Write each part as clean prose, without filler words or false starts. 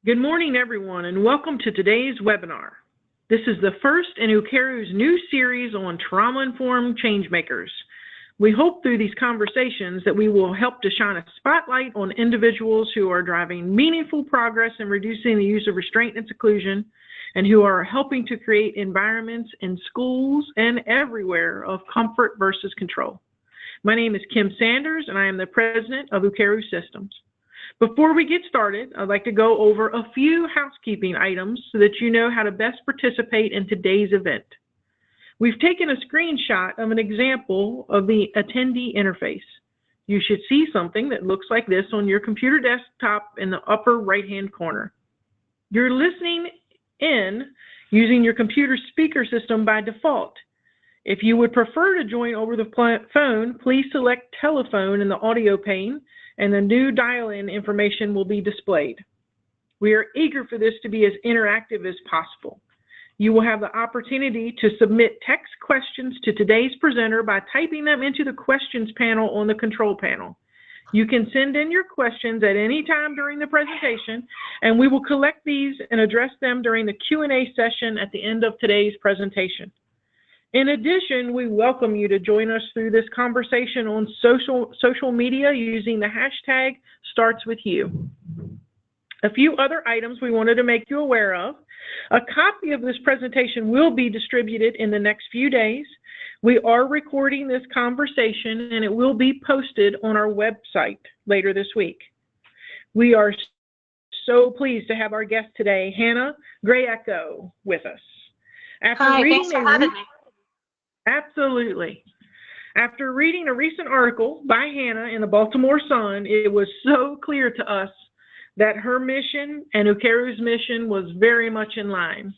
Good morning, everyone, and welcome to today's webinar. This is the first in Ukeru's new series on trauma-informed changemakers. We hope through these conversations that we will help to shine a spotlight on individuals who are driving meaningful progress in reducing the use of restraint and seclusion, and who are helping to create environments in schools and everywhere of comfort versus control. My name is Kim Sanders, and I am the president of Ukeru Systems. Before we get started, I'd like to go over a few housekeeping items so that you know how to best participate in today's event. We've taken a screenshot of an example of the attendee interface. You should see something that looks like this on your computer desktop in the upper right-hand corner. You're listening in using your computer speaker system by default. If you would prefer to join over the phone, please select telephone in the audio pane, and the new dial-in information will be displayed. We are eager for this to be as interactive as possible. You will have the opportunity to submit text questions to today's presenter by typing them into the questions panel on the control panel. You can send in your questions at any time during the presentation, and we will collect these and address them during the Q&A session at the end of today's presentation. In addition, we welcome you to join us through this conversation on social media using the hashtag #StartsWithYou. A few other items we wanted to make you aware of. A copy of this presentation will be distributed in the next few days. We are recording this conversation and it will be posted on our website later this week. We are so pleased to have our guest today, Hannah Grieco, with us. Hi, thanks for having me. Absolutely. After reading a recent article by Hannah in the Baltimore Sun, it was so clear to us that her mission and Ukeru's mission was very much in line.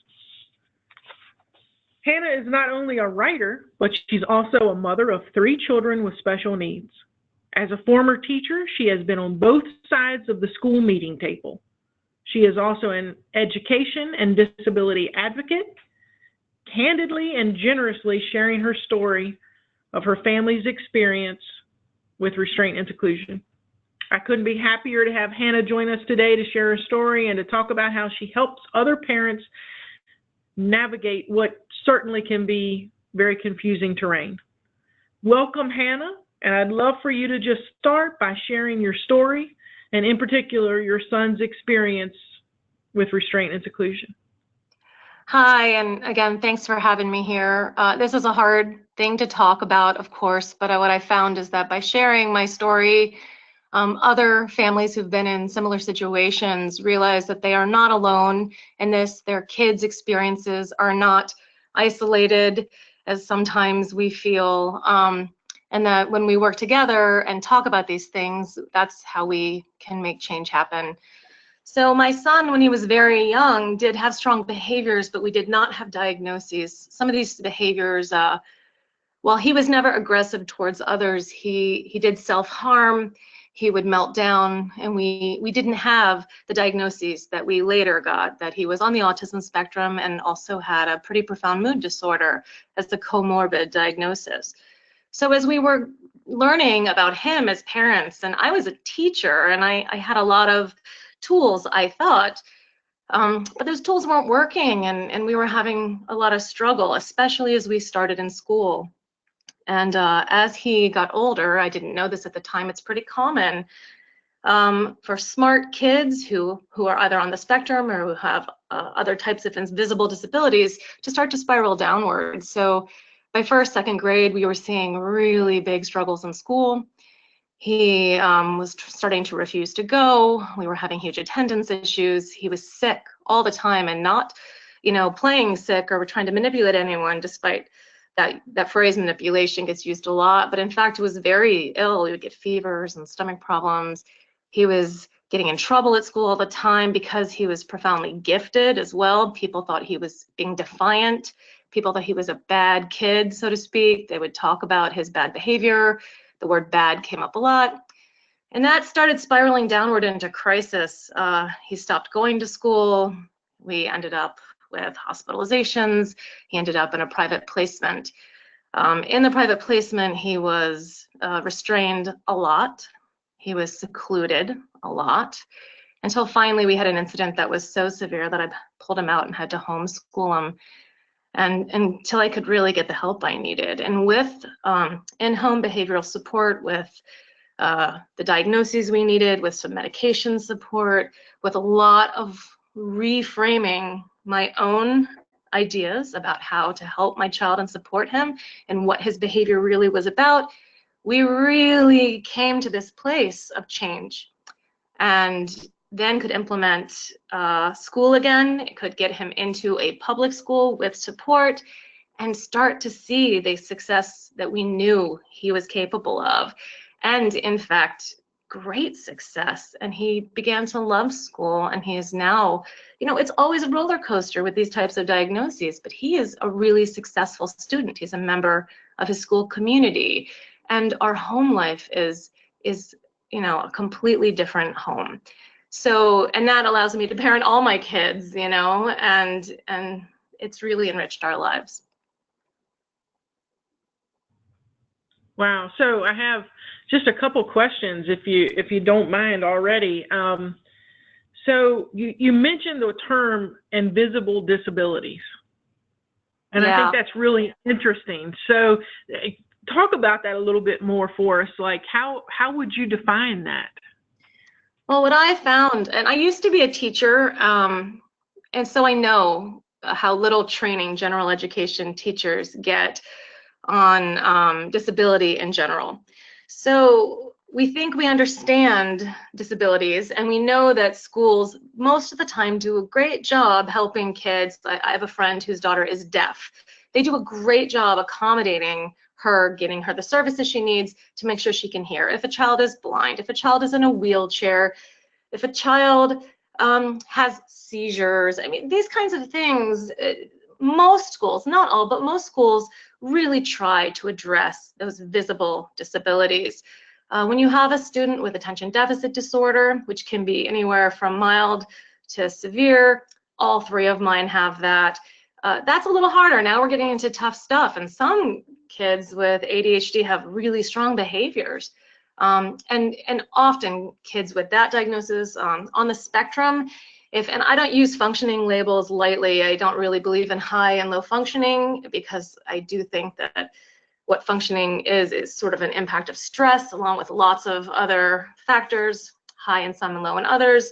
Hannah is not only a writer, but she's also a mother of 3 children with special needs. As a former teacher, she has been on both sides of the school meeting table. She is also an education and disability advocate, candidly and generously sharing her story of her family's experience with restraint and seclusion. I couldn't be happier to have Hannah join us today to share her story and to talk about how she helps other parents navigate what certainly can be very confusing terrain. Welcome, Hannah, and I'd love for you to just start by sharing your story and in particular your son's experience with restraint and seclusion. Hi, and again, thanks for having me here. This is a hard thing to talk about, of course, but what I found is that by sharing my story, other families who've been in similar situations realize that they are not alone in this. Their kids' experiences are not isolated, as sometimes we feel, and that when we work together and talk about these things, that's how we can make change happen. So my son, when he was very young, did have strong behaviors, but we did not have diagnoses. Some of these behaviors, while he was never aggressive towards others, he did self-harm, he would melt down, and we didn't have the diagnoses that we later got, that he was on the autism spectrum and also had a pretty profound mood disorder as the comorbid diagnosis. So as we were learning about him as parents, and I was a teacher, and I had a lot of tools, I thought, but those tools weren't working, and we were having a lot of struggle, especially as we started in school. And as he got older, I didn't know this at the time, it's pretty common for smart kids who are either on the spectrum or who have other types of invisible disabilities to start to spiral downwards. So by first, second grade, we were seeing really big struggles in school. He was starting to refuse to go. We were having huge attendance issues. He was sick all the time and not, playing sick or trying to manipulate anyone, despite that phrase manipulation gets used a lot. But in fact, he was very ill. He would get fevers and stomach problems. He was getting in trouble at school all the time because he was profoundly gifted as well. People thought he was being defiant. People thought he was a bad kid, so to speak. They would talk about his bad behavior. The word bad came up a lot. And that started spiraling downward into crisis. He stopped going to school. We ended up with hospitalizations. He ended up in a private placement. In the private placement, he was restrained a lot. He was secluded a lot. until finally we had an incident that was so severe that I pulled him out and had to homeschool him, and until I could really get the help I needed. And with in-home behavioral support, with the diagnoses we needed, with some medication support, with a lot of reframing my own ideas about how to help my child and support him and what his behavior really was about, we really came to this place of change, and then could implement school again. It could get him into a public school with support and start to see the success that we knew he was capable of. And in fact, great success. And he began to love school, and he is now, you know, it's always a roller coaster with these types of diagnoses, but he is a really successful student. He's a member of his school community, and our home life is you know, a completely different home. So, and that allows me to parent all my kids, you know, and it's really enriched our lives. Wow. So I have just a couple questions, if you don't mind already. So you mentioned the term invisible disabilities, and Yeah. I think that's really interesting. So talk about that a little bit more for us. Like, how would you define that? Well, what I found, and I used to be a teacher, and so I know how little training general education teachers get on disability in general. So we think we understand disabilities, and we know that schools most of the time do a great job helping kids. I have a friend whose daughter is deaf. They do a great job accommodating her, getting her the services she needs to make sure she can hear. If a child is blind, if a child is in a wheelchair, if a child has seizures, I mean, these kinds of things, most schools, not all, but most schools really try to address those visible disabilities. When you have a student with attention deficit disorder, which can be anywhere from mild to severe, all three of mine have that. That's a little harder. Now we're getting into tough stuff, and some kids with ADHD have really strong behaviors. And often kids with that diagnosis on the spectrum, and I don't use functioning labels lightly. I don't really believe in high and low functioning, because I do think that what functioning is sort of an impact of stress along with lots of other factors, high in some and low in others.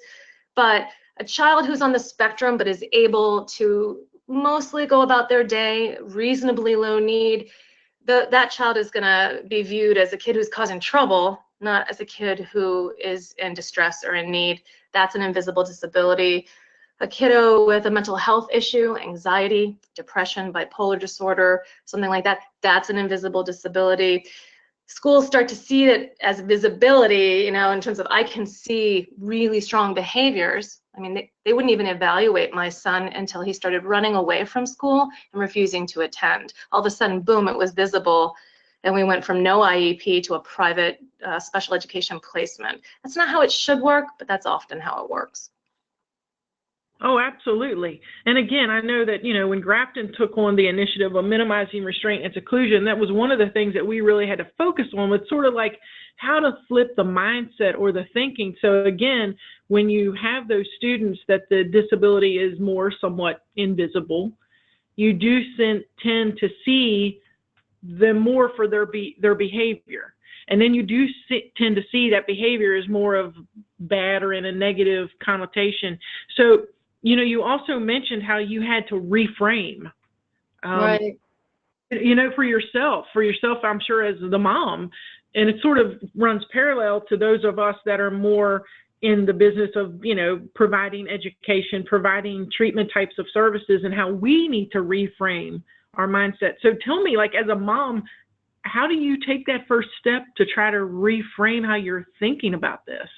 But a child who's on the spectrum but is able to mostly go about their day, reasonably low need, that child is going to be viewed as a kid who's causing trouble, not as a kid who is in distress or in need. That's an invisible disability. A kiddo with a mental health issue, anxiety, depression, bipolar disorder, something like that, that's an invisible disability. Schools start to see it as visibility, you know, in terms of I can see really strong behaviors. I mean, they wouldn't even evaluate my son until he started running away from school and refusing to attend. All of a sudden, boom, it was visible, and we went from no IEP to a private special education placement. That's not how it should work, but that's often how it works. Oh, absolutely. And again, I know that, you know, when Grafton took on the initiative of minimizing restraint and seclusion, that was one of the things that we really had to focus on, was sort of like how to flip the mindset or the thinking. So again, when you have those students that the disability is more somewhat invisible, you do tend to see them more for their behavior. And then you do tend to see that behavior is more of bad or in a negative connotation. So, you know, you also mentioned how you had to reframe, Right. you know, for yourself, I'm sure, as the mom. And it sort of runs parallel to those of us that are more in the business of, you know, providing education, providing treatment types of services, and how we need to reframe our mindset. So tell me, like, as a mom, how do you take that first step to try to reframe how you're thinking about this?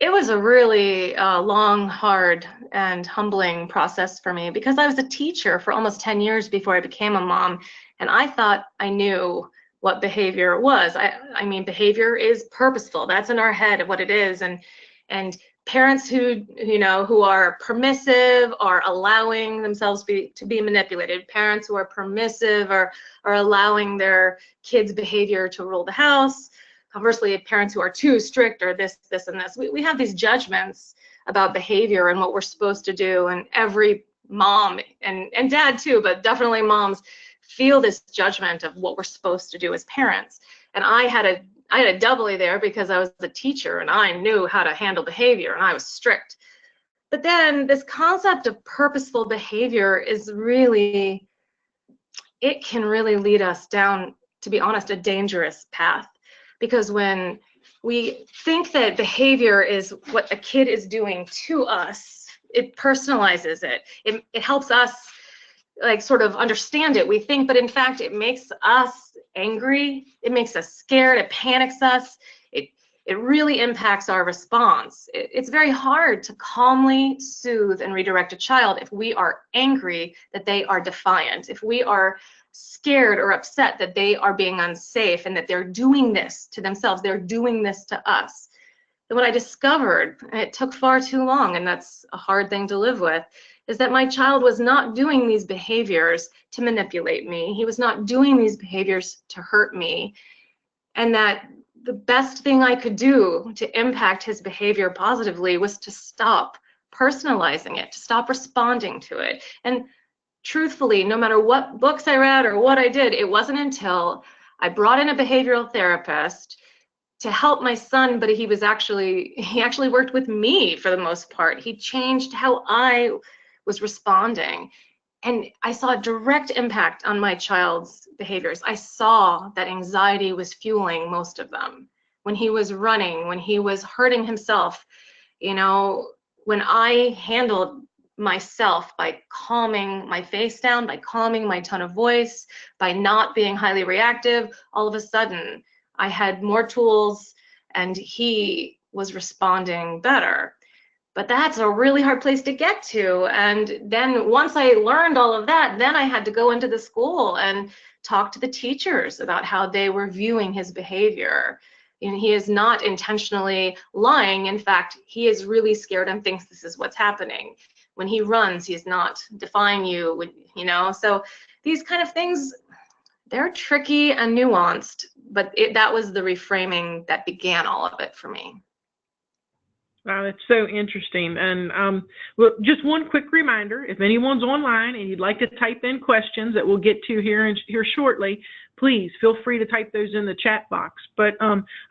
It was a really long, hard, and humbling process for me, because I was a teacher for almost 10 years before I became a mom, and I thought I knew what behavior was. I mean, behavior is purposeful. That's in our head of what it is, and parents who, you know, who are permissive are allowing themselves to be manipulated. Parents who are permissive are allowing their kids' behavior to rule the house. conversely, parents who are too strict or this, and this. We have these judgments about behavior and what we're supposed to do, and every mom and dad too, but definitely moms feel this judgment of what we're supposed to do as parents. And I had a doubly there because I was a teacher and I knew how to handle behavior and I was strict. But then this concept of purposeful behavior is really, it can really lead us down, to be honest, a dangerous path. Because when we think that behavior is what a kid is doing to us, it personalizes it. It helps us like sort of understand it. We think, but in fact, it makes us angry. It makes us scared. It panics us. It really impacts our response. It's very hard to calmly soothe and redirect a child if we are angry that they are defiant, if we are scared or upset that they are being unsafe and that they're doing this to themselves, they're doing this to us. And what I discovered, and it took far too long, and that's a hard thing to live with, is that my child was not doing these behaviors to manipulate me. He was not doing these behaviors to hurt me. And that the best thing I could do to impact his behavior positively was to stop personalizing it, to stop responding to it. And truthfully, no matter what books I read or what I did, it wasn't until I brought in a behavioral therapist to help my son, but he actually worked with me for the most part. He changed how I was responding. And I saw a direct impact on my child's behaviors. I saw that anxiety was fueling most of them. When he was running, when he was hurting himself, you know, when I handled myself by calming my face down, by calming my tone of voice, by not being highly reactive, all of a sudden I had more tools and he was responding better. But that's a really hard place to get to. And then once I learned all of that, then I had to go into the school and talk to the teachers about how they were viewing his behavior. And he is not intentionally lying. In fact, he is really scared and thinks this is what's happening. When he runs, he's not defying you, you know? So these kind of things, they're tricky and nuanced, but that was the reframing that began all of it for me. Wow, that's so interesting. And well, just one quick reminder, if anyone's online and you'd like to type in questions that we'll get to here shortly, please feel free to type those in the chat box. But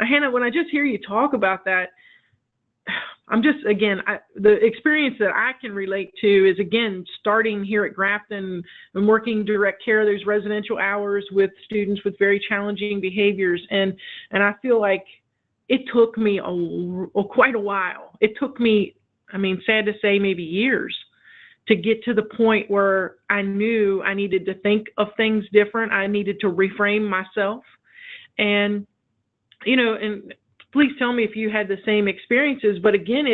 Hannah, when I just hear you talk about that, I'm just, again, the experience that I can relate to is, again, starting here at Grafton and working direct care, those residential hours with students with very challenging behaviors. And I feel like it took me quite a while. It took me, I mean, sad to say, maybe years to get to the point where I knew I needed to think of things different. I needed to reframe myself. And, you know, and please tell me if you had the same experiences. But again,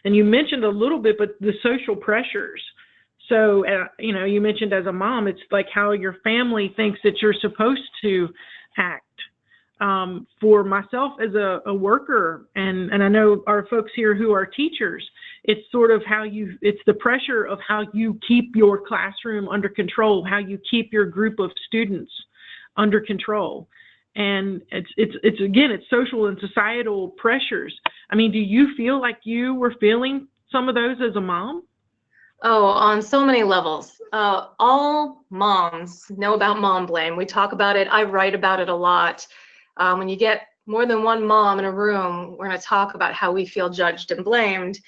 and you mentioned a little bit, but the social pressures. So, you know, you mentioned as a mom, it's like how your family thinks that you're supposed to act. For myself as a worker, and I know our folks here who are teachers, it's sort of it's the pressure of how you keep your classroom under control, how you keep your group of students under control. And it's social and societal pressures. I mean, do you feel like you were feeling some of those as a mom? Oh, on so many levels. All moms know about mom blame. We talk about it. I write about it a lot. When you get more than one mom in a room, we're going to talk about how we feel judged and blamed.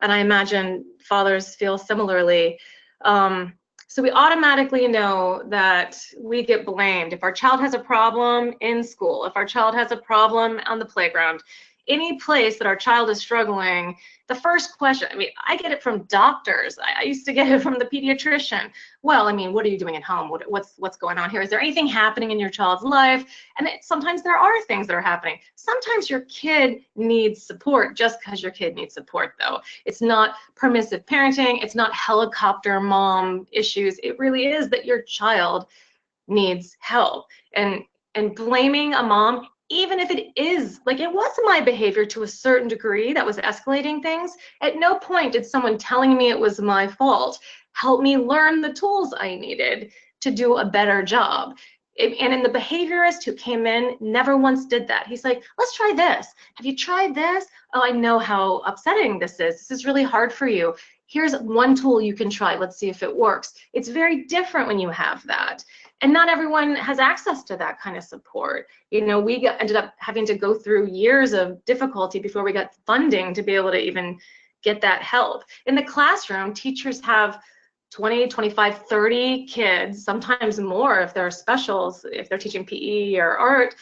And I imagine fathers feel similarly. So we automatically know that we get blamed. If our child has a problem in school, if our child has a problem on the playground, any place that our child is struggling, the first question, I mean, I get it from doctors. I used to get it from the pediatrician. Well, I mean, what are you doing at home? What's going on here? Is there anything happening in your child's life? And sometimes there are things that are happening. Sometimes your kid needs support just because your kid needs support, though. It's not permissive parenting. It's not helicopter mom issues. It really is that your child needs help. And blaming a mom, even if it is, like, it was my behavior to a certain degree that was escalating things, at no point did someone telling me it was my fault help me learn the tools I needed to do a better job. And in the behaviorist who came in, never once did that. He's like, let's try this. Have you tried this? Oh, I know how upsetting this is. This is really hard for you. Here's one tool you can try. Let's see if it works. It's very different when you have that. And not everyone has access to that kind of support. You know, we ended up having to go through years of difficulty before we got funding to be able to even get that help. In the classroom, teachers have 20, 25, 30 kids, sometimes more if they're specials, if they're teaching PE or art.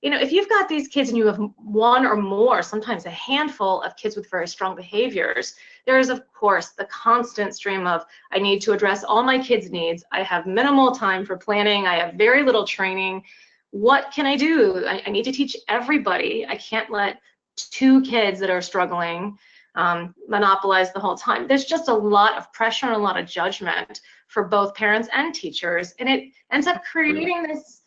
You know, if you've got these kids and you have one or more, sometimes a handful of kids with very strong behaviors, there is, of course, the constant stream of, I need to address all my kids' needs. I have minimal time for planning. I have very little training. What can I do? I need to teach everybody. I can't let 2 kids that are struggling monopolize the whole time. There's just a lot of pressure and a lot of judgment for both parents and teachers, and it ends up creating this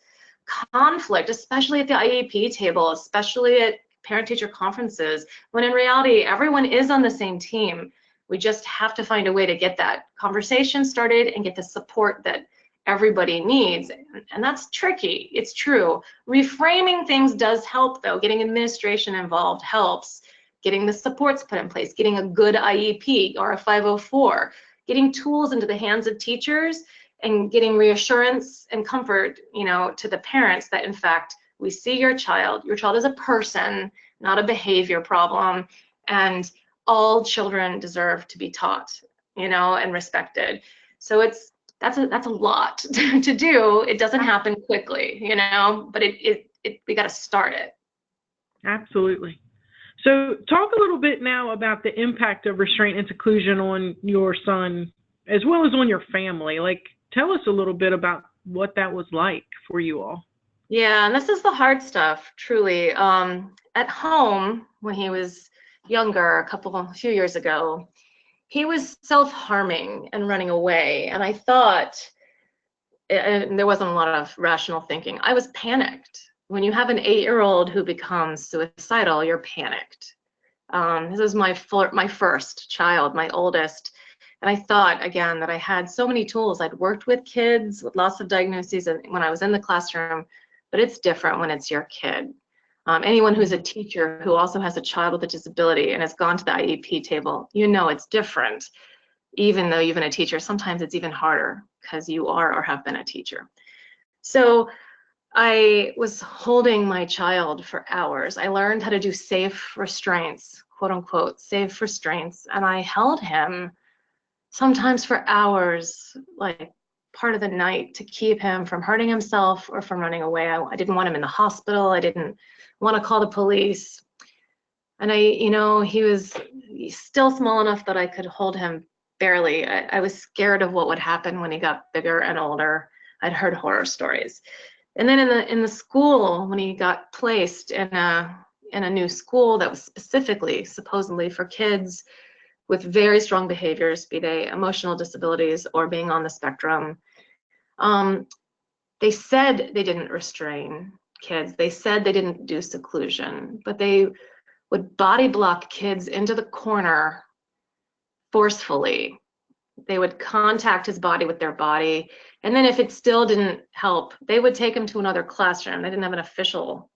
conflict, especially at the IEP table, especially at parent-teacher conferences, when in reality, everyone is on the same team. We just have to find a way to get that conversation started and get the support that everybody needs, and that's tricky. It's true. Reframing things does help, though. Getting administration involved helps. Getting the supports put in place, getting a good IEP or a 504, getting tools into the hands of teachers, and getting reassurance and comfort, you know, to the parents that in fact we see your child is a person, not a behavior problem, and all children deserve to be taught, you know, and respected. So that's a lot to do. It doesn't happen quickly, you know, but we got to start it. Absolutely. So talk a little bit now about the impact of restraint and seclusion on your son, as well as on your family. Like, tell us a little bit about what that was like for you all. Yeah, and this is the hard stuff, truly. At home, when he was younger, a few years ago, he was self-harming and running away. And I thought, and there wasn't a lot of rational thinking, I was panicked. When you have an 8-year-old who becomes suicidal, you're panicked. This is my first child, my oldest. And I thought, again, that I had so many tools. I'd worked with kids with lots of diagnoses when I was in the classroom, but it's different when it's your kid. Anyone who's a teacher who also has a child with a disability and has gone to the IEP table, you know it's different. Even though you've been a teacher, sometimes it's even harder because you are or have been a teacher. So I was holding my child for hours. I learned how to do safe restraints, quote unquote, safe restraints, and I held him sometimes for hours, like part of the night, to keep him from hurting himself or from running away. I didn't want him in the hospital. I didn't want to call the police. And he's still small enough that I could hold him barely. I was scared of what would happen when he got bigger and older. I'd heard horror stories. And then in the school, when he got placed in a new school that was specifically, supposedly, for kids with very strong behaviors, be they emotional disabilities or being on the spectrum, they said they didn't restrain kids. They said they didn't do seclusion, but they would body block kids into the corner forcefully. They would contact his body with their body. And then if it still didn't help, they would take him to another classroom. They didn't have an official,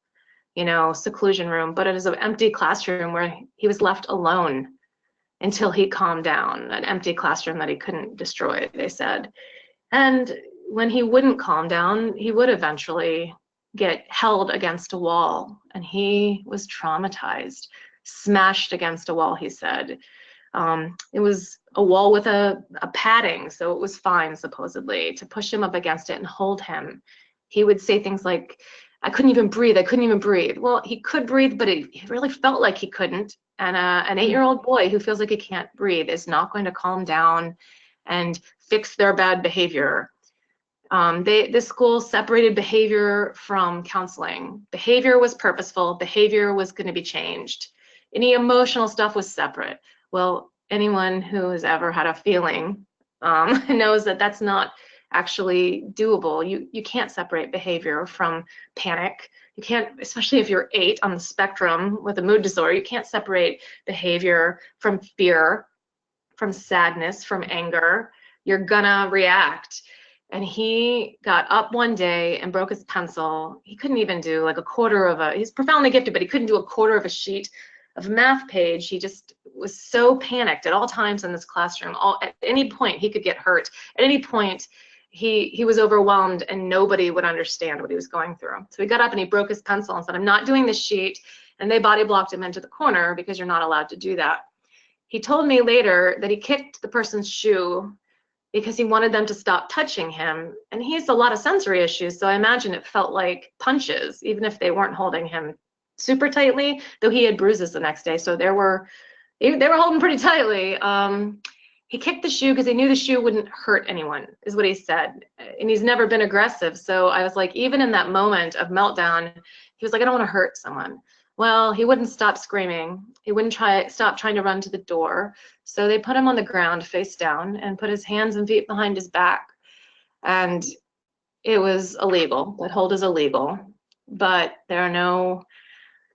seclusion room, but it was an empty classroom where he was left alone until he calmed down, an empty classroom that he couldn't destroy, they said. And when he wouldn't calm down, he would eventually get held against a wall, and he was traumatized, smashed against a wall, he said. It was a wall with a padding, so it was fine, supposedly, to push him up against it and hold him. He would say things like, I couldn't even breathe. Well, he could breathe, but it really felt like he couldn't. And an 8-year-old boy who feels like he can't breathe is not going to calm down and fix their bad behavior. This school separated behavior from counseling. Behavior was purposeful. Behavior was going to be changed. Any emotional stuff was separate. Well, anyone who has ever had a feeling knows that that's not actually doable. You can't separate behavior from panic. You can't, especially if you're 8 on the spectrum with a mood disorder, you can't separate behavior from fear, from sadness, from anger. You're gonna react. And he got up one day and broke his pencil. He couldn't even do like he's profoundly gifted, but he couldn't do a quarter of a sheet of a math page. He just was so panicked at all times in this classroom. At any point he could get hurt. At any point he was overwhelmed and nobody would understand what he was going through. So he got up and he broke his pencil and said, I'm not doing this sheet. And they body blocked him into the corner because you're not allowed to do that. He told me later that he kicked the person's shoe because he wanted them to stop touching him. And he has a lot of sensory issues, so I imagine it felt like punches, even if they weren't holding him super tightly, though he had bruises the next day, so they were holding pretty tightly. He kicked the shoe because he knew the shoe wouldn't hurt anyone, is what he said. And he's never been aggressive, so I was like, even in that moment of meltdown, he was like, I don't want to hurt someone. Well, he wouldn't stop screaming. He wouldn't stop trying to run to the door. So they put him on the ground face down and put his hands and feet behind his back. And it was illegal. That hold is illegal. But there are no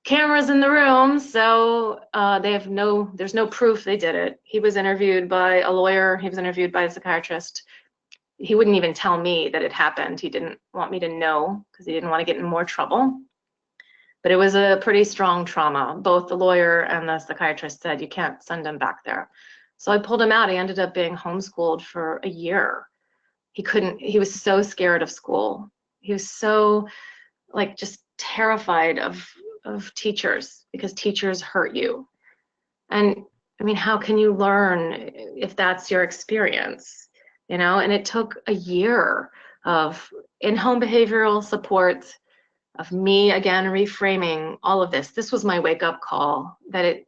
cameras in the room, so there's no proof they did it. He was interviewed by a lawyer. He was interviewed by a psychiatrist. He wouldn't even tell me that it happened. He didn't want me to know because he didn't want to get in more trouble. But it was a pretty strong trauma. Both the lawyer and the psychiatrist said you can't send him back there. So I pulled him out. He ended up being homeschooled for a year. He was so scared of school. He was so just terrified of teachers because teachers hurt you. And I mean, how can you learn if that's your experience? And it took a year of in-home behavioral support, of me again reframing all of this. This was my wake-up call that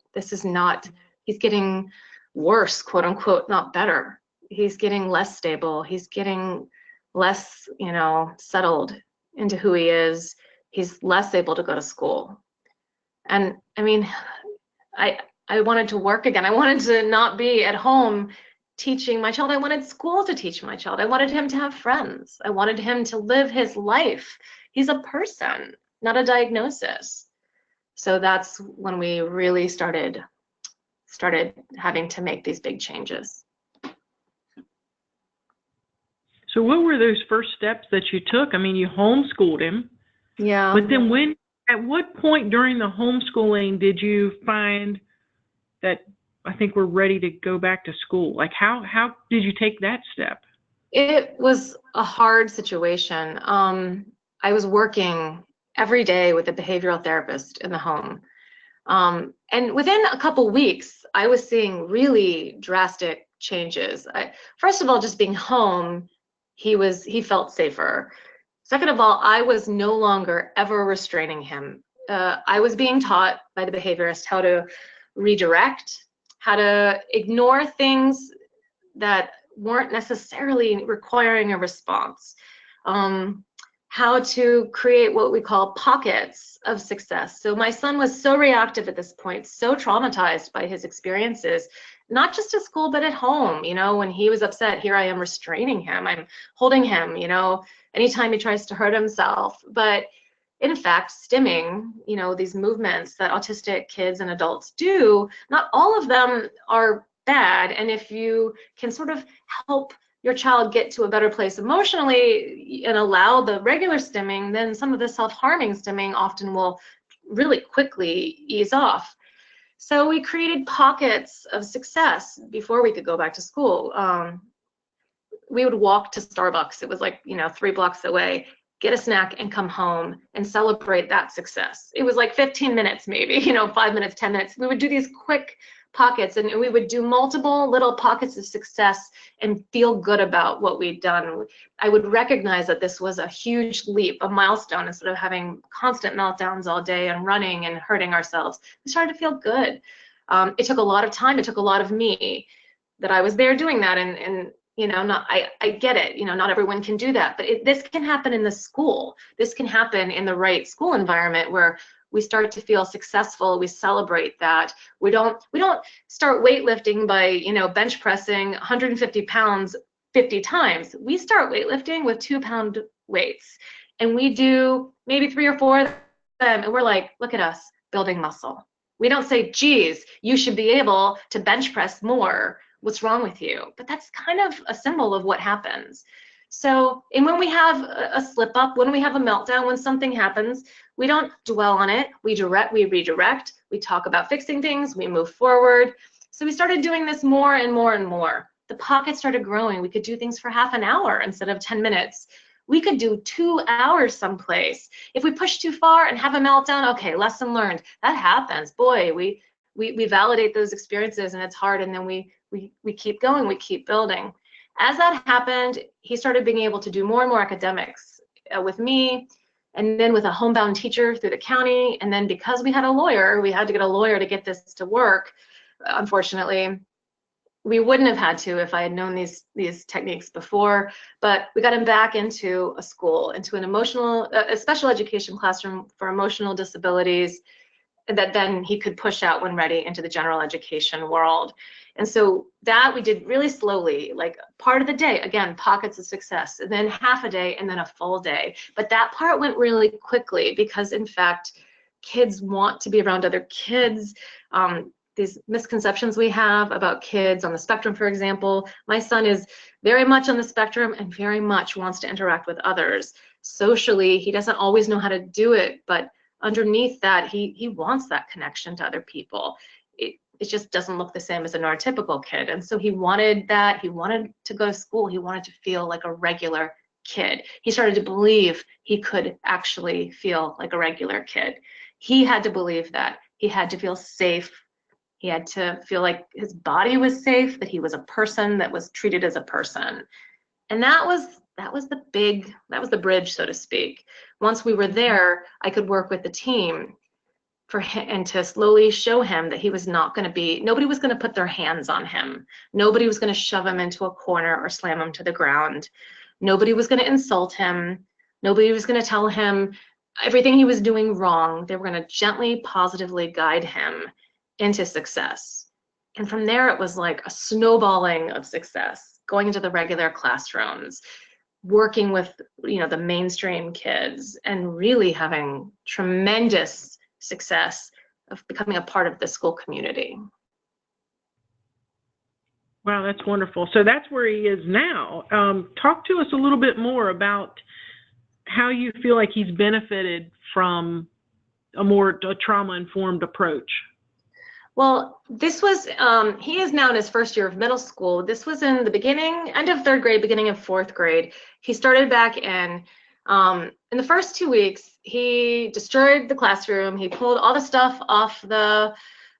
he's getting worse, quote unquote, not better. He's getting less stable. He's getting less, settled into who he is. He's less able to go to school. And I mean, I wanted to work again. I wanted to not be at home teaching my child. I wanted school to teach my child. I wanted him to have friends. I wanted him to live his life. He's a person, not a diagnosis. So that's when we really started having to make these big changes. So what were those first steps that you took? I mean, you homeschooled him. Yeah. But then at what point during the homeschooling did you find that I think we're ready to go back to school? Like how did you take that step? It was a hard situation. I was working every day with a behavioral therapist in the home. And within a couple weeks, I was seeing really drastic changes. First of all, just being home, he felt safer. Second of all, I was no longer ever restraining him. I was being taught by the behaviorist how to redirect, how to ignore things that weren't necessarily requiring a response. How to create what we call pockets of success. So my son was so reactive at this point, so traumatized by his experiences, not just at school, but at home. When he was upset, here I am restraining him. I'm holding him, anytime he tries to hurt himself. But in fact, stimming, these movements that autistic kids and adults do, not all of them are bad. And if you can sort of help your child get to a better place emotionally and allow the regular stimming, then some of the self-harming stimming often will really quickly ease off. So we created pockets of success before we could go back to school. We would walk to Starbucks. It was 3 blocks away, get a snack and come home and celebrate that success. It was 15 minutes maybe, 5 minutes, 10 minutes. We would do these quick pockets, and we would do multiple little pockets of success and feel good about what we'd done. I would recognize that this was a huge leap, a milestone. Instead of having constant meltdowns all day and running and hurting ourselves, we started to feel good. It took a lot of time. It took a lot of me that I was there doing that. And I get it. Not everyone can do that, but this can happen in the school. This can happen in the right school environment where we start to feel successful. We celebrate that. We don't start weightlifting by, bench pressing 150 pounds 50 times. We start weightlifting with 2-pound weights, and we do maybe 3 or 4 of them, and we're like, look at us building muscle. We don't say, geez, you should be able to bench press more. What's wrong with you? But that's kind of a symbol of what happens. So, and when we have a slip up, when we have a meltdown, when something happens, we don't dwell on it. We redirect, we talk about fixing things, we move forward. So we started doing this more and more and more. The pocket started growing. We could do things for half an hour instead of 10 minutes. We could do 2 hours someplace. If we push too far and have a meltdown, okay, lesson learned. That happens. Boy, we validate those experiences, and it's hard, and then we keep going, we keep building. As that happened, he started being able to do more and more academics with me, and then with a homebound teacher through the county. And then because we had a lawyer, we had to get a lawyer to get this to work. Unfortunately, we wouldn't have had to if I had known these techniques before, but we got him back into a school, into an a special education classroom for emotional disabilities that then he could push out when ready into the general education world. And so that we did really slowly, like part of the day, again, pockets of success, and then half a day, and then a full day. But that part went really quickly because, in fact, kids want to be around other kids. These misconceptions we have about kids on the spectrum, for example. My son is very much on the spectrum and very much wants to interact with others. Socially, he doesn't always know how to do it, but underneath that, he wants that connection to other people. It just doesn't look the same as a neurotypical kid. And so he wanted that. He wanted to go to school. He wanted to feel like a regular kid. He started to believe he could actually feel like a regular kid. He had to believe that. He had to feel safe. He had to feel like his body was safe, that he was a person that was treated as a person. And that was the bridge, so to speak. Once we were there, I could work with the team for him and to slowly show him that he was not going to be, nobody was going to put their hands on him. Nobody was going to shove him into a corner or slam him to the ground. Nobody was going to insult him. Nobody was going to tell him everything he was doing wrong. They were going to gently, positively guide him into success. And from there, it was like a snowballing of success, going into the regular classrooms, working with, the mainstream kids, and really having tremendous success of becoming a part of the school community. Wow, that's wonderful. So that's where he is now. Talk to us a little bit more about how you feel like he's benefited from a trauma-informed approach. Well, this was, he is now in his first year of middle school. This was in the end of third grade, beginning of fourth grade. He started back in the first 2 weeks, he destroyed the classroom. He pulled all the stuff off the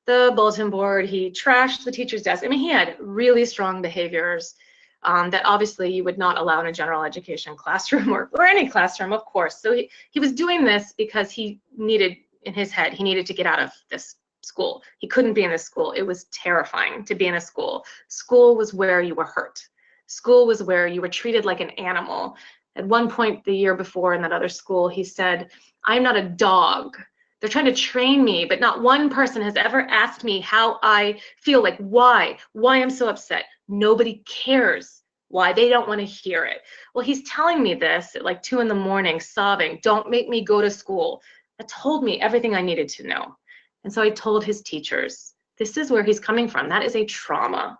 bulletin board. He trashed the teacher's desk. I mean, he had really strong behaviors that obviously you would not allow in a general education classroom or any classroom, of course. So he was doing this because he needed, in his head, he needed to get out of this school. He couldn't be in this school. It was terrifying to be in a school. School was where you were hurt. School was where you were treated like an animal. At one point the year before in that other school, he said, "I'm not a dog. They're trying to train me, but not one person has ever asked me how I feel, like why I'm so upset. Nobody cares why. They don't want to hear it." Well, he's telling me this at like 2 a.m, sobbing, "Don't make me go to school." That told me everything I needed to know. And so I told his teachers, this is where he's coming from. That is a trauma.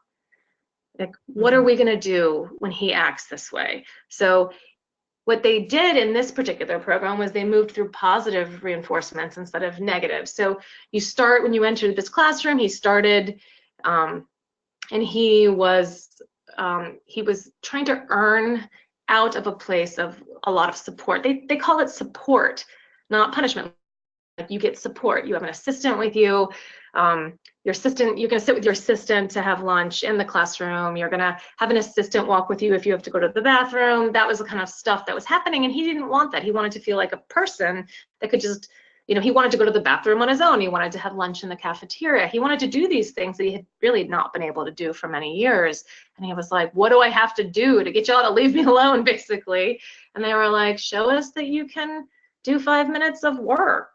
Like, what are we going to do when he acts this way? So what they did in this particular program was they moved through positive reinforcements instead of negative. So you start, when you enter this classroom, he started, and he was trying to earn out of a place of a lot of support. They call it support, not punishment. Like, you get support. You have an assistant with you. Your assistant, you're going to sit with your assistant to have lunch in the classroom. You're going to have an assistant walk with you if you have to go to the bathroom. That was the kind of stuff that was happening, and he didn't want that. He wanted to feel like a person that could just, he wanted to go to the bathroom on his own. He wanted to have lunch in the cafeteria. He wanted to do these things that he had really not been able to do for many years. And he was like, "What do I have to do to get y'all to leave me alone," basically? And they were like, "Show us that you can do 5 minutes of work.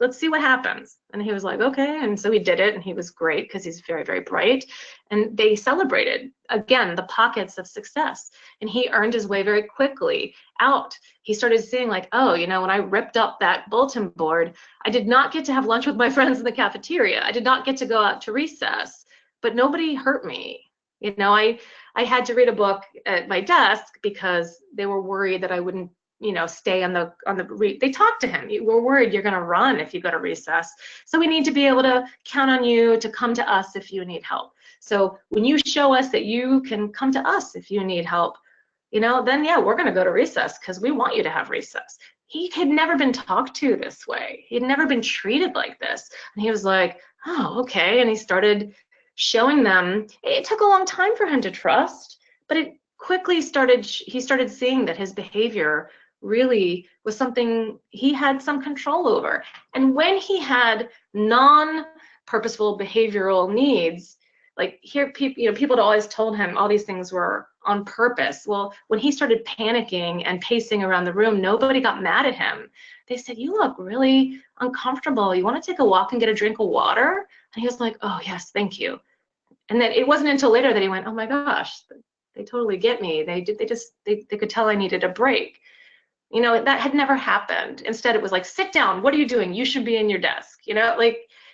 Let's see what happens." And he was like, "Okay." And so he did it, and he was great because he's very, very bright. And they celebrated, again, the pockets of success. And he earned his way very quickly out. He started seeing like, oh, when I ripped up that bulletin board, I did not get to have lunch with my friends in the cafeteria. I did not get to go out to recess, but nobody hurt me. I had to read a book at my desk because they were worried that I wouldn't, stay they talked to him. We're worried you're going to run if you go to recess. So we need to be able to count on you to come to us if you need help. So when you show us that you can come to us if you need help, then yeah, we're going to go to recess because we want you to have recess. He had never been talked to this way. He had never been treated like this. And he was like, oh, okay. And he started showing them. It took a long time for him to trust, but it quickly he started seeing that his behavior really was something he had some control over. And when he had non-purposeful behavioral needs, like here, people had always told him all these things were on purpose. Well, when he started panicking and pacing around the room, nobody got mad at him. They said, you look really uncomfortable. You want to take a walk and get a drink of water? And he was like, oh, yes, thank you. And then it wasn't until later that he went, oh my gosh, they totally get me. They could tell I needed a break. That had never happened. Instead, it was like, sit down. What are you doing? You should be in your desk.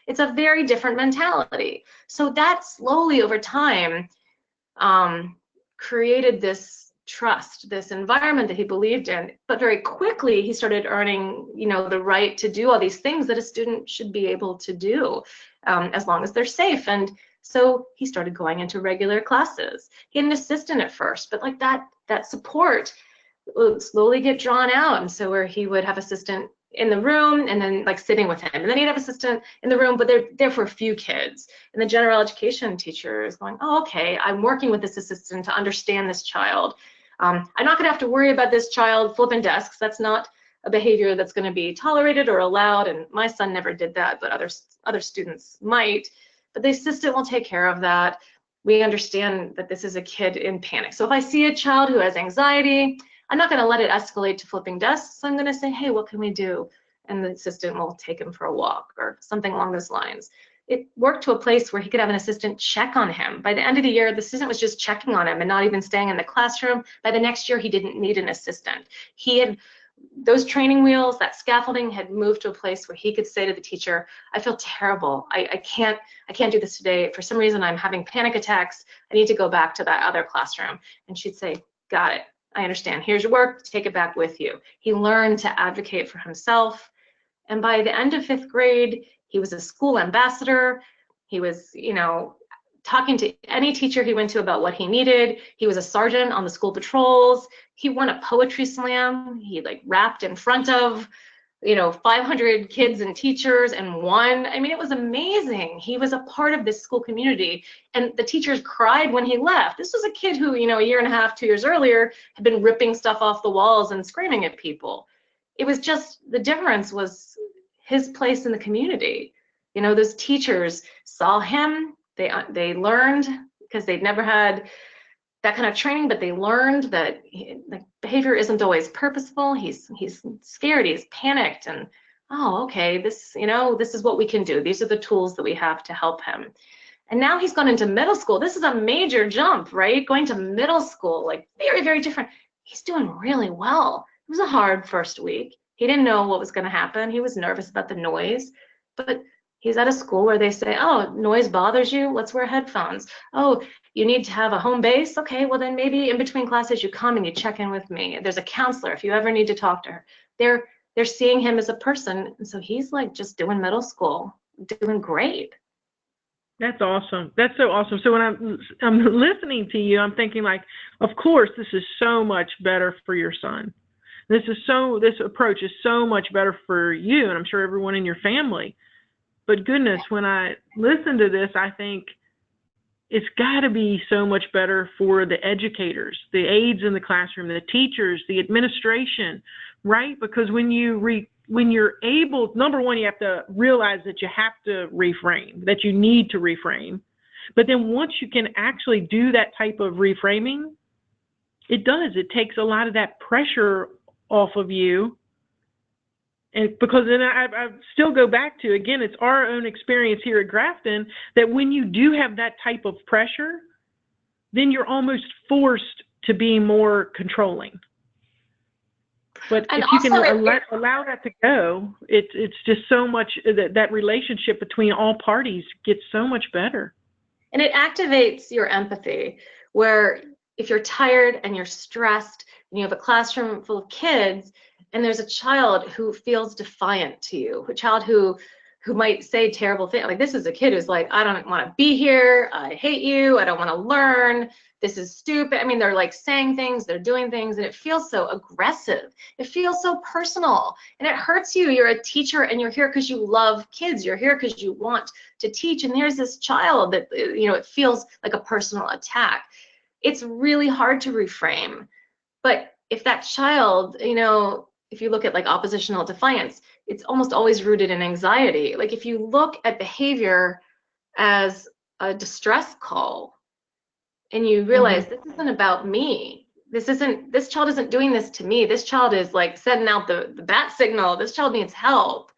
It's a very different mentality. So that slowly over time created this trust, this environment that he believed in. But very quickly, he started earning, the right to do all these things that a student should be able to do as long as they're safe. And so he started going into regular classes. He had an assistant at first, but like that support would slowly get drawn out. And so where he would have assistant in the room and then like sitting with him, and then he'd have assistant in the room, but they're there for a few kids. And the general education teacher is going, oh, okay, I'm working with this assistant to understand this child. I'm not gonna have to worry about this child flipping desks. That's not a behavior that's gonna be tolerated or allowed. And my son never did that, but other students might. But the assistant will take care of that. We understand that this is a kid in panic. So if I see a child who has anxiety, I'm not going to let it escalate to flipping desks. I'm going to say, hey, what can we do? And the assistant will take him for a walk or something along those lines. It worked to a place where he could have an assistant check on him. By the end of the year, the assistant was just checking on him and not even staying in the classroom. By the next year, he didn't need an assistant. He had those training wheels, that scaffolding had moved to a place where he could say to the teacher, I feel terrible. I can't do this today. For some reason, I'm having panic attacks. I need to go back to that other classroom. And she'd say, got it. I understand. Here's your work. Take it back with you. He learned to advocate for himself. And by the end of 5th grade, he was a school ambassador. He was, talking to any teacher he went to about what he needed. He was a sergeant on the school patrols. He won a poetry slam. He rapped in front of, 500 kids and teachers and won. I mean, it was amazing. He was a part of this school community, and the teachers cried when he left. This was a kid who, a year and a half, 2 years earlier, had been ripping stuff off the walls and screaming at people. It was just, the difference was his place in the community. Those teachers saw him. They learned, because they'd never had that kind of training, but they learned that behavior isn't always purposeful. He's scared, he's panicked, and oh, okay, this is what we can do. These are the tools that we have to help him. And now he's gone into middle school. This is a major jump, right? Going to middle school, very, very different. He's doing really well. It was a hard first week. He didn't know what was going to happen. He was nervous about the noise, but he's at a school where they say, oh, noise bothers you? Let's wear headphones. Oh, you need to have a home base? Okay, well then maybe in between classes you come and you check in with me. There's a counselor if you ever need to talk to her. They're seeing him as a person, and so he's just doing middle school, doing great. That's awesome. That's so awesome. So when I'm listening to you, I'm thinking of course this is so much better for your son. This approach is so much better for you, and I'm sure everyone in your family. But goodness, when I listen to this, I think it's got to be so much better for the educators, the aides in the classroom, the teachers, the administration, right? Because when you're able, number one, you have to realize that you have to reframe, that you need to reframe. But then once you can actually do that type of reframing, it takes a lot of that pressure off of you. And because then I still go back to, again, it's our own experience here at Grafton, that when you do have that type of pressure, then you're almost forced to be more controlling. But if you can allow that to go, it's just so much, that relationship between all parties gets so much better. And it activates your empathy. where if you're tired and you're stressed and you have a classroom full of kids and there's a child who feels defiant to you, a child who might say terrible things. Like, this is a kid who's like, I don't want to be here, I hate you, I don't want to learn, this is stupid. I mean, they're like saying things, they're doing things, and it feels so aggressive. It feels so personal, and it hurts you. You're a teacher, and you're here because you love kids. You're here because you want to teach, and there's this child that, you know, it feels like a personal attack. It's really hard to reframe. But if that child, you know, if you look at like oppositional defiance, it's almost always rooted in anxiety. Like, if you look at behavior as a distress call and you realize this isn't about me, this child isn't doing this to me, this child is like sending out the bat signal, this child needs help,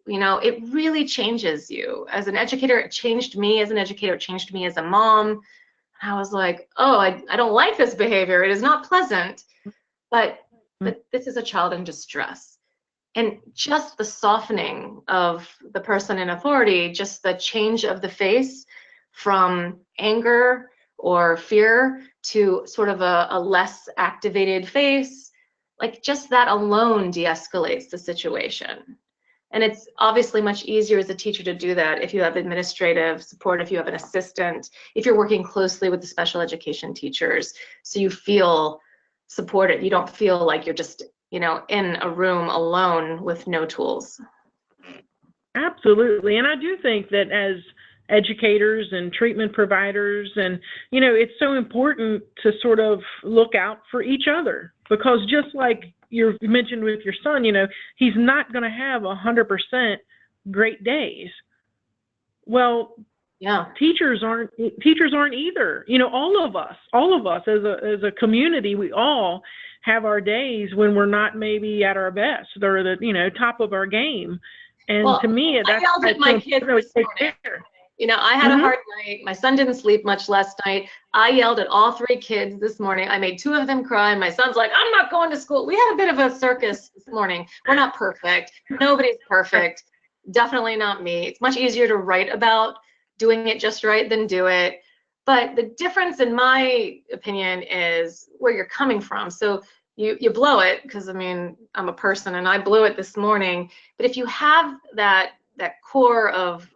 you know, it really changes you. As an educator, it changed me as an educator, it changed me as a mom. I was like, oh, I don't like this behavior, it is not pleasant, but this is a child in distress. And just the softening of the person in authority, just the change of the face from anger or fear to sort of a less activated face, like just that alone de-escalates the situation. And it's obviously much easier as a teacher to do that if you have administrative support, if you have an assistant, if you're working closely with the special education teachers, so you feel supported. You don't feel like you're just, you know, in a room alone with no tools. Absolutely. And I do think that as educators and treatment providers, and, you know, it's so important to sort of look out for each other, because just like you mentioned with your son, you know, he's not going to have 100% great days. Well, yeah, teachers aren't either. You know, all of us as a community, we all have our days when we're not maybe at our best or the, you know, top of our game. And well, to me, that's, I yelled at my kids really this morning. You know, I had a hard night. My son didn't sleep much last night. I yelled at all 3 kids this morning. I made 2 of them cry. My son's like, I'm not going to school. We had a bit of a circus this morning. We're not perfect. Nobody's perfect. Definitely not me. It's much easier to write about doing it just right than do it. But the difference, in my opinion, is where you're coming from. So you blow it, because I mean, I'm a person and I blew it this morning. But if you have that core of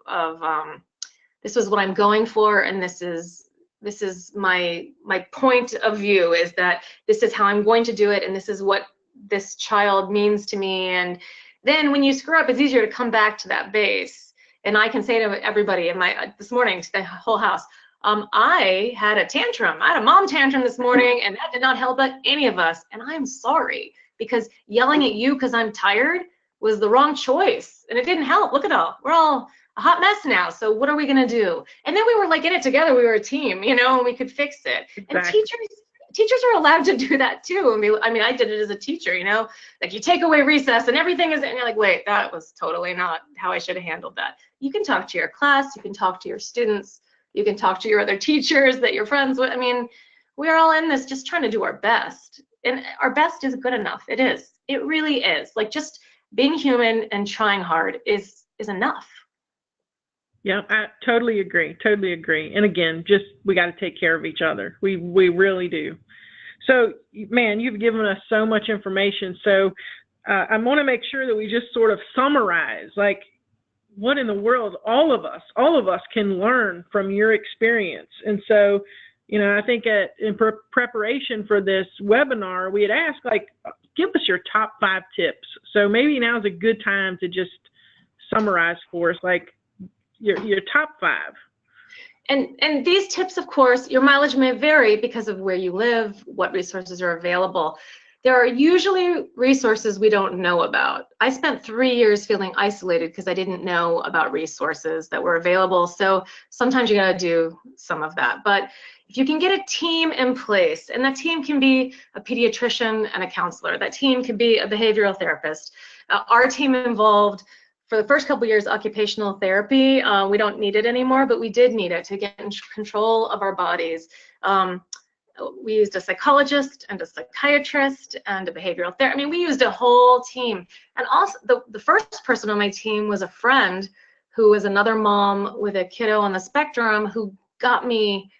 this is what I'm going for, and this is my point of view, is that this is how I'm going to do it, and this is what this child means to me. And then when you screw up, it's easier to come back to that base. And I can say to everybody in this morning, to the whole house, I had a tantrum. I had a mom tantrum this morning, and that did not help any of us. And I'm sorry, because yelling at you because I'm tired was the wrong choice, and it didn't help. Look at all, we're all a hot mess now. So what are we gonna do? And then we were like in it together. We were a team, you know, and we could fix it. Exactly. And teachers are allowed to do that too. I mean, I did it as a teacher, you know, like you take away recess and everything is, and you're like, wait, that was totally not how I should have handled that. You can talk to your class, you can talk to your students, you can talk to your other teachers that you're friends with. I mean, we're all in this just trying to do our best, and our best is good enough. It is. It really is. Like, just being human and trying hard is enough. Yeah, I totally agree. Totally agree. And again, just we got to take care of each other. We really do. So, man, you've given us so much information. So I want to make sure that we just sort of summarize, like, what in the world all of us can learn from your experience. And so, you know, I think in preparation for this webinar, we had asked, like, give us your top 5 tips. So maybe now is a good time to just summarize for us, like, your top 5. And these tips, of course, your mileage may vary because of where you live, what resources are available. There are usually resources we don't know about. I spent 3 years feeling isolated because I didn't know about resources that were available. So sometimes you gotta do some of that. But if you can get a team in place, and that team can be a pediatrician and a counselor, that team can be a behavioral therapist. Our team involved, for the first couple of years, occupational therapy. We don't need it anymore, but we did need it to get in control of our bodies. We used a psychologist and a psychiatrist and a behavioral therapist. I mean, we used a whole team. And also, the first person on my team was a friend who was another mom with a kiddo on the spectrum, who got me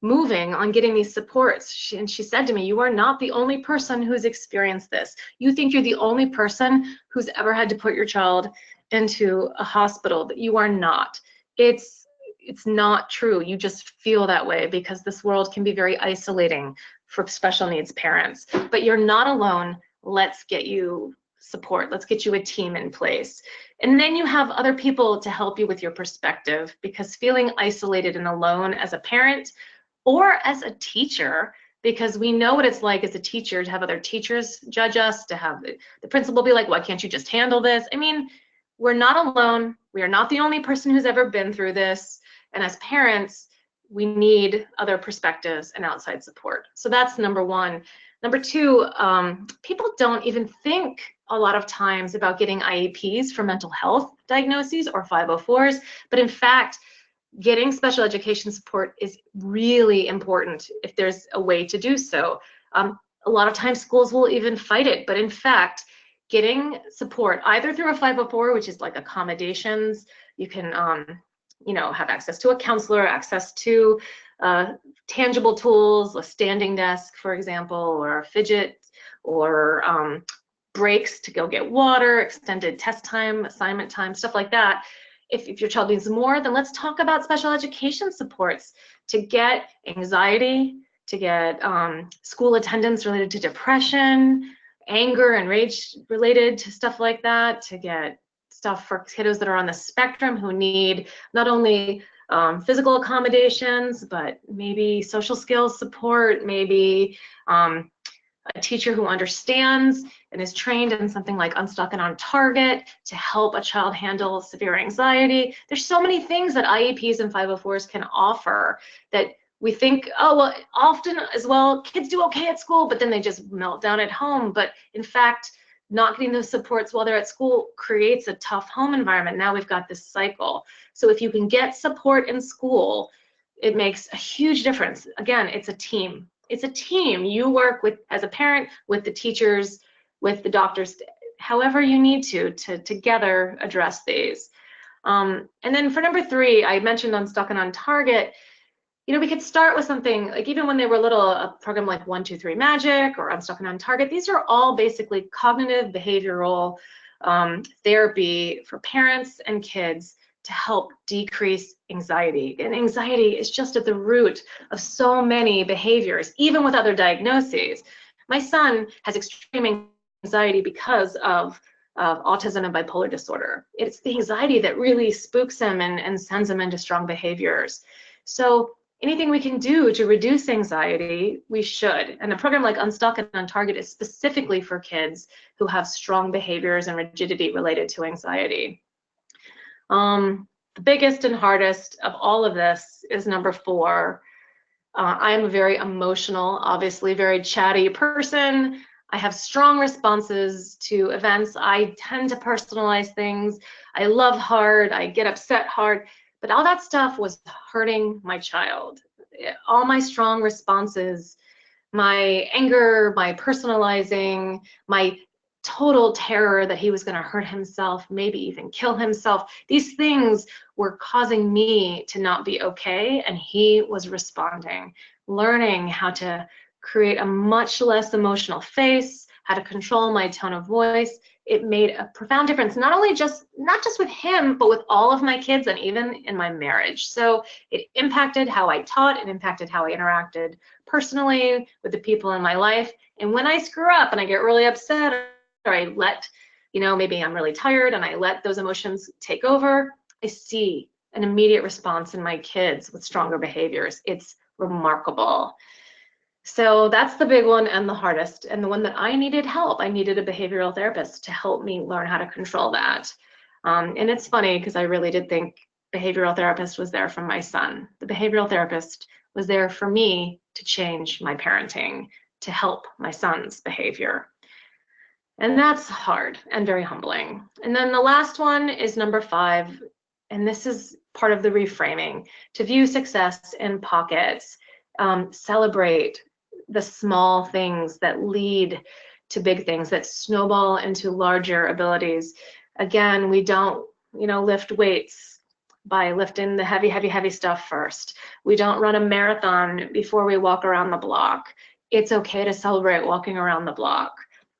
moving on getting these supports. And she said to me, you are not the only person who's experienced this. You think you're the only person who's ever had to put your child into a hospital, but you are not. It's not true. You just feel that way because this world can be very isolating for special needs parents. But you're not alone. Let's get you support. Let's get you a team in place. And then you have other people to help you with your perspective, because feeling isolated and alone as a parent or as a teacher, because we know what it's like as a teacher to have other teachers judge us, to have the principal be like, why can't you just handle this? I mean, we're not alone. We are not the only person who's ever been through this. And as parents, we need other perspectives and outside support. So that's number one. Number two, people don't even think a lot of times about getting IEPs for mental health diagnoses or 504s, but in fact, getting special education support is really important if there's a way to do so. A lot of times schools will even fight it, but in fact, getting support either through a 504, which is like accommodations, you can have access to a counselor, access to tangible tools, a standing desk, for example, or a fidget, or breaks to go get water, extended test time, assignment time, stuff like that. If your child needs more, then let's talk about special education supports to get anxiety, to get school attendance related to depression, anger and rage related to stuff like that, to get stuff for kiddos that are on the spectrum who need not only physical accommodations, but maybe social skills support, maybe a teacher who understands and is trained in something like Unstuck and on Target to help a child handle severe anxiety. There's so many things that IEPs and 504s can offer that we think, oh, well, often as well, kids do okay at school, but then they just melt down at home. But in fact, not getting those supports while they're at school creates a tough home environment. Now we've got this cycle. So if you can get support in school, it makes a huge difference. Again, it's a team. It's a team. You work with, as a parent, with the teachers, with the doctors, however you need to together address these. And then for number three, I mentioned Unstuck and on Target. We could start with something like, even when they were little, a program like 1, 2, 3 Magic or Unstuck and on Target. These are all basically cognitive behavioral therapy for parents and kids to help decrease anxiety. And anxiety is just at the root of so many behaviors, even with other diagnoses. My son has extreme anxiety because of autism and bipolar disorder. It's the anxiety that really spooks him and sends him into strong behaviors. So anything we can do to reduce anxiety, we should. And a program like Unstuck and on Target is specifically for kids who have strong behaviors and rigidity related to anxiety. The biggest and hardest of all of this is number 4. I am a very emotional, obviously very chatty person. I have strong responses to events. I tend to personalize things. I love hard. I get upset hard. But all that stuff was hurting my child. All my strong responses, my anger, my personalizing, my total terror that he was going to hurt himself, maybe even kill himself. These things were causing me to not be okay, and he was responding, learning how to create a much less emotional face, how to control my tone of voice. It made a profound difference, not just with him, but with all of my kids and even in my marriage. So it impacted how I taught, it impacted how I interacted personally with the people in my life. And when I screw up and I get really upset, or I let, maybe I'm really tired and I let those emotions take over, I see an immediate response in my kids with stronger behaviors. It's remarkable. So that's the big one and the hardest, and the one that I needed help. I needed a behavioral therapist to help me learn how to control that. And it's funny because I really did think behavioral therapist was there for my son. The behavioral therapist was there for me to change my parenting, to help my son's behavior. And that's hard and very humbling. And then the last one is number 5, and this is part of the reframing, to view success in pockets, celebrate the small things that lead to big things, that snowball into larger abilities. Again, we don't, lift weights by lifting the heavy, heavy, heavy stuff first. We don't run a marathon before we walk around the block. It's okay to celebrate walking around the block.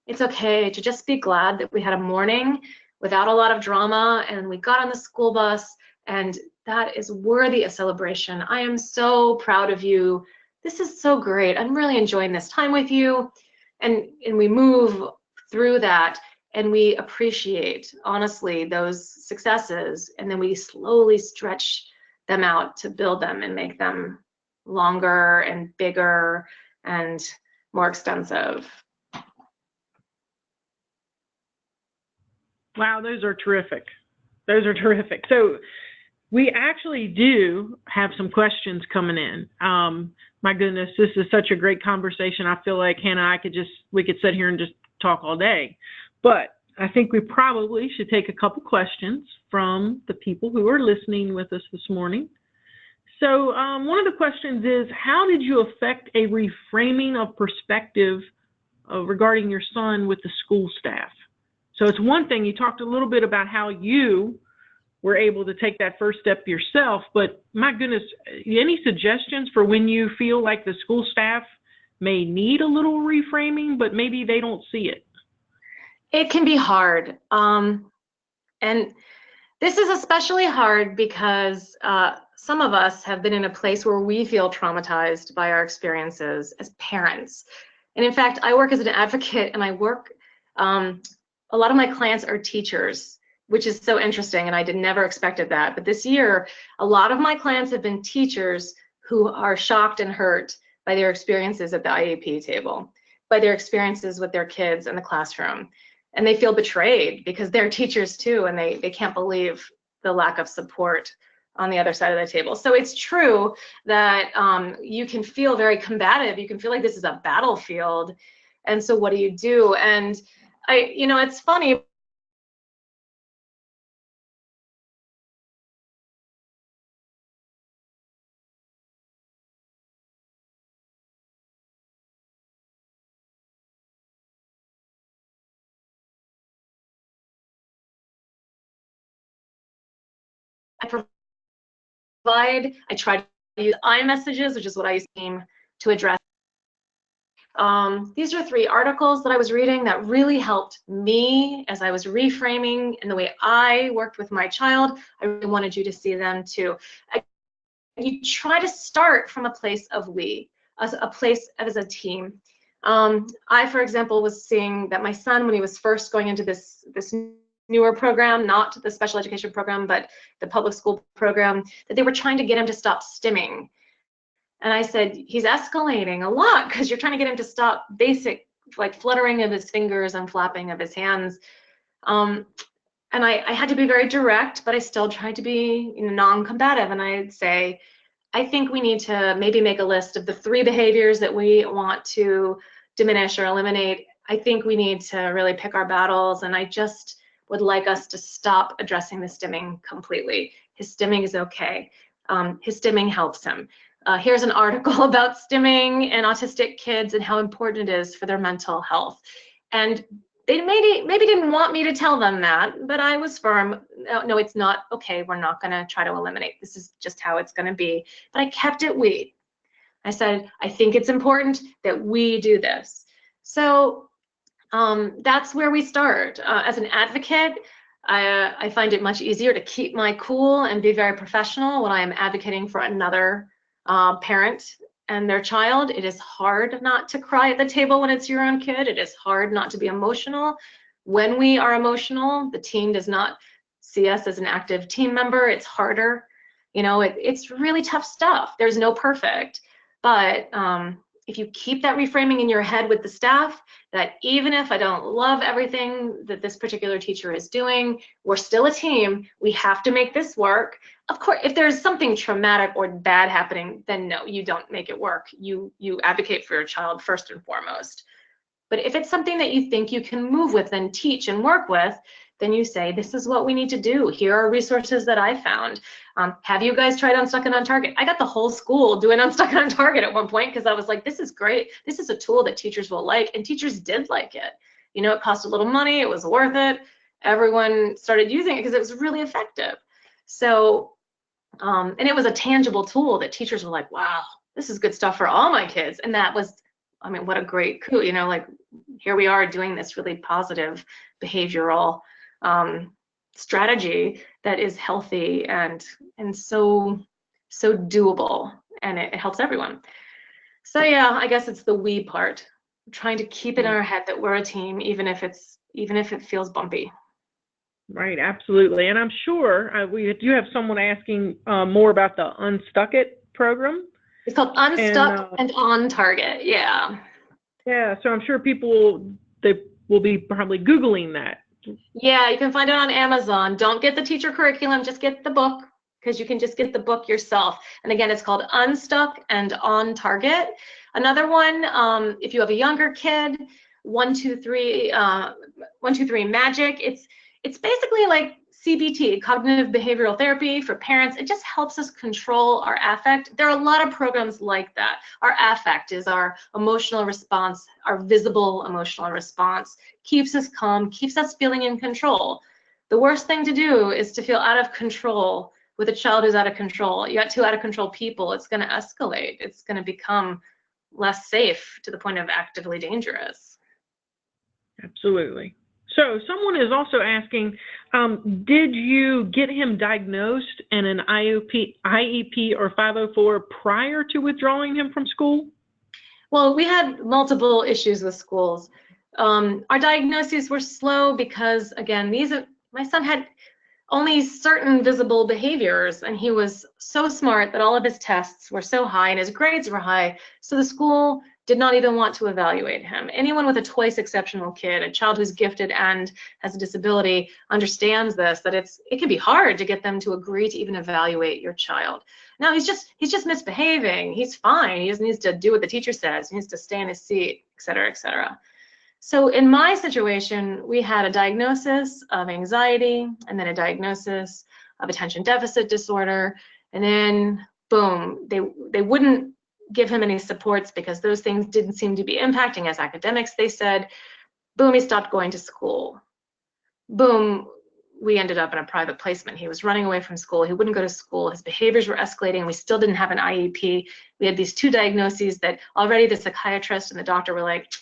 It's okay to just be glad that we had a morning without a lot of drama and we got on the school bus, and that is worthy of celebration. I am so proud of you. This is so great. I'm really enjoying this time with you. And we move through that and we appreciate, honestly, those successes, and then we slowly stretch them out to build them and make them longer and bigger and more extensive. Wow, those are terrific. Those are terrific. So we actually do have some questions coming in. My goodness, this is such a great conversation. I feel like Hannah, we could sit here and just talk all day. But I think we probably should take a couple questions from the people who are listening with us this morning. So one of the questions is, how did you affect a reframing of perspective regarding your son with the school staff? So it's one thing, you talked a little bit about how you were able to take that first step yourself, but my goodness, any suggestions for when you feel like the school staff may need a little reframing, but maybe they don't see it? It can be hard. And this is especially hard because some of us have been in a place where we feel traumatized by our experiences as parents. And in fact, I work as an advocate, and I work, a lot of my clients are teachers, which is so interesting, and I never expected that. But this year, a lot of my clients have been teachers who are shocked and hurt by their experiences at the IEP table, by their experiences with their kids in the classroom. And they feel betrayed because they're teachers too, and they can't believe the lack of support on the other side of the table. So it's true that you can feel very combative. You can feel like this is a battlefield. And so what do you do? And it's funny. I try to use iMessages, which is what I use to address. These are 3 articles that I was reading that really helped me as I was reframing and the way I worked with my child. I really wanted you to see them too. You try to start from a place of we, as a place as a team. I, for example, was seeing that my son, when he was first going into this newer program, not the special education program, but the public school program, that they were trying to get him to stop stimming. And I said, he's escalating a lot because you're trying to get him to stop basic, like fluttering of his fingers and flapping of his hands. And I had to be very direct, but I still tried to be non-combative. And I'd say, I think we need to maybe make a list of the 3 behaviors that we want to diminish or eliminate. I think we need to really pick our battles. And I just would like us to stop addressing the stimming completely. His stimming is okay. His stimming helps him. Here's an article about stimming and autistic kids and how important it is for their mental health. And they maybe didn't want me to tell them that, but I was firm. No, it's not okay. We're not going to try to eliminate. This is just how it's going to be. But I kept it we. I said, I think it's important that we do this. So that's where we start. As an advocate, I find it much easier to keep my cool and be very professional when I am advocating for another parent and their child. It is hard not to cry at the table when it's your own kid. It is hard not to be emotional. When we are emotional, the team does not see us as an active team member. It's harder. It's really tough stuff. There's no perfect. But if you keep that reframing in your head with the staff, that even if I don't love everything that this particular teacher is doing, we're still a team. We have to make this work. Of course, if there's something traumatic or bad happening, then no, you don't make it work. You advocate for your child first and foremost. But if it's something that you think you can move with and teach and work with, then you say, this is what we need to do. Here are resources that I found. Have you guys tried Unstuck and on Target? I got the whole school doing Unstuck and on Target at one point because I was like, this is great. This is a tool that teachers will like, and teachers did like it. It cost a little money. It was worth it. Everyone started using it because it was really effective. So And it was a tangible tool that teachers were like, wow, this is good stuff for all my kids. And that was, I mean, what a great coup, you know, like here we are doing this really positive behavioral strategy that is healthy and so doable, and it helps everyone. So yeah, I guess it's the we part, trying to keep it in our head that we're a team, even if it feels bumpy. Right, absolutely. And I'm sure we do have someone asking more about the Unstuck It program. It's called Unstuck and On Target. Yeah. Yeah, so I'm sure people they will be probably Googling that. Yeah, you can find it on Amazon. Don't get the teacher curriculum, just get the book, because you can just get the book yourself. And again, it's called Unstuck and On Target. Another one, if you have a younger kid, 1-2-3 Magic. It's basically like CBT, cognitive behavioral therapy for parents. It just helps us control our affect. There are a lot of programs like that. Our affect is our emotional response, our visible emotional response, keeps us calm, keeps us feeling in control. The worst thing to do is to feel out of control with a child who's out of control. You got two out of control people, it's going to escalate. It's going to become less safe to the point of actively dangerous. Absolutely. So someone is also asking, did you get him diagnosed in an IEP or 504 prior to withdrawing him from school? Well, we had multiple issues with schools. Our diagnoses were slow because, again, my son had only certain visible behaviors, and he was so smart that all of his tests were so high and his grades were high, so the school did not even want to evaluate him. Anyone with a twice exceptional kid, a child who's gifted and has a disability, understands this, that it can be hard to get them to agree to even evaluate your child. Now he's just misbehaving. He's fine. He just needs to do what the teacher says. He needs to stay in his seat, et cetera, et cetera. So in my situation, we had a diagnosis of anxiety, and then a diagnosis of attention deficit disorder, and then boom, they wouldn't give him any supports because those things didn't seem to be impacting as academics, they said. Boom, he stopped going to school. Boom, we ended up in a private placement. He was running away from school. He wouldn't go to school. His behaviors were escalating, and we still didn't have an IEP. We had these two diagnoses that already the psychiatrist and the doctor were like,